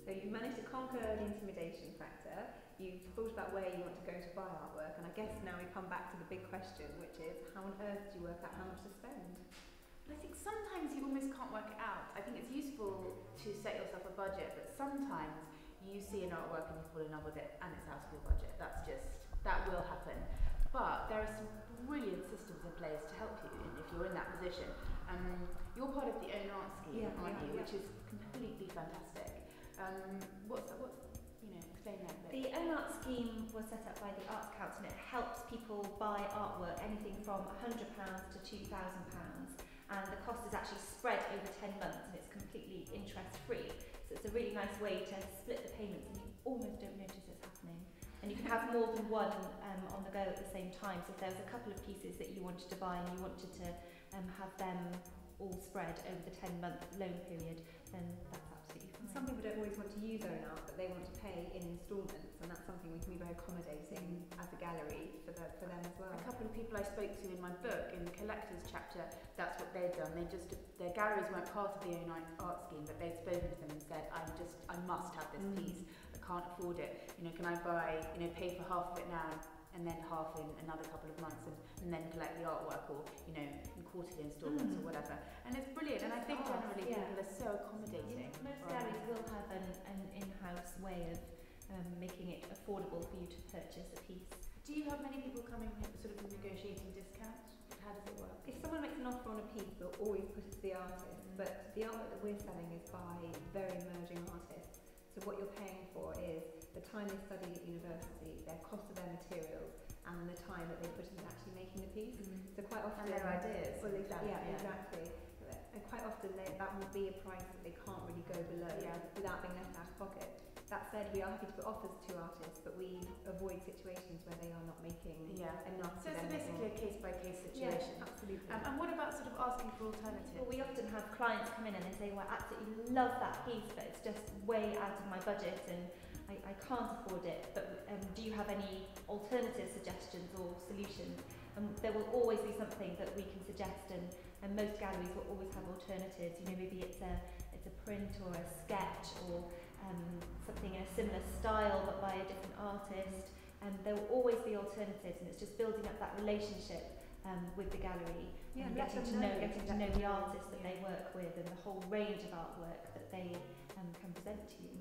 So you've managed to conquer the intimidation factor, you've thought about where you want to go to buy artwork, and I guess now we come back to the big question, which is how on earth do you work out how much to spend? I think sometimes you almost can't work it out. I think it's useful to set yourself a budget, but sometimes you see an artwork and you fall in love with it and it's out of your budget. That will happen. But there are some brilliant systems in place to help you if you're in that position. You're part of the Own Art scheme, aren't you? Which is completely fantastic. Explain that a bit. The Own Art scheme was set up by the Arts Council, and it helps people buy artwork anything from £100 to £2,000, and the cost is actually spread over 10 months and it's completely interest-free. So it's a really nice way to split the payments and you almost don't notice it's happening. And you can have more than one on the go at the same time. So if there was a couple of pieces that you wanted to buy and you wanted to have them all spread over the 10-month loan period, then that's absolutely fine. Some people don't always want to use Own Art, but they want to pay in instalments, and that's something we can be very accommodating as a gallery for them as well. A couple of people I spoke to in my book, in the collectors chapter, that's what they've done. Their galleries weren't part of the Own Art scheme, but they'd spoken to them and said, I must have this piece. I can't afford it. Can I buy, pay for half of it now and then half in another couple of months and then collect the artwork, or in quarterly instalments or whatever. And it's brilliant, and I think generally people are so accommodating. Most galleries will have an in-house way of making it affordable for you to purchase a piece. Do you have many people coming sort of negotiating discounts? How does it work? If someone makes an offer on a piece, they'll always put it to the artist, but the artwork that we're selling is by very emerging artists. So what you're paying for is the time they studied at university, their cost of their materials, and the time that they put into actually making the piece. So quite often... And their ideas. Well, exactly. And quite often that will be a price that they can't really go below without being left out of pocket. That said, we are happy to put offers to artists, but we avoid situations where they are not making enough. So it's basically a case-by-case situation. Yeah, absolutely. And what about sort of asking for alternatives? Well, we often have clients come in and they say, well, I absolutely love that piece, but it's just way out of my budget and I can't afford it, but do you have any alternative suggestions or solutions? And there will always be something that we can suggest, and most galleries will always have alternatives. Maybe it's a print or a sketch or something in a similar style but by a different artist, and there will always be alternatives, and it's just building up that relationship with the gallery and getting to know the artist that they work with and the whole range of artwork that they can present to you.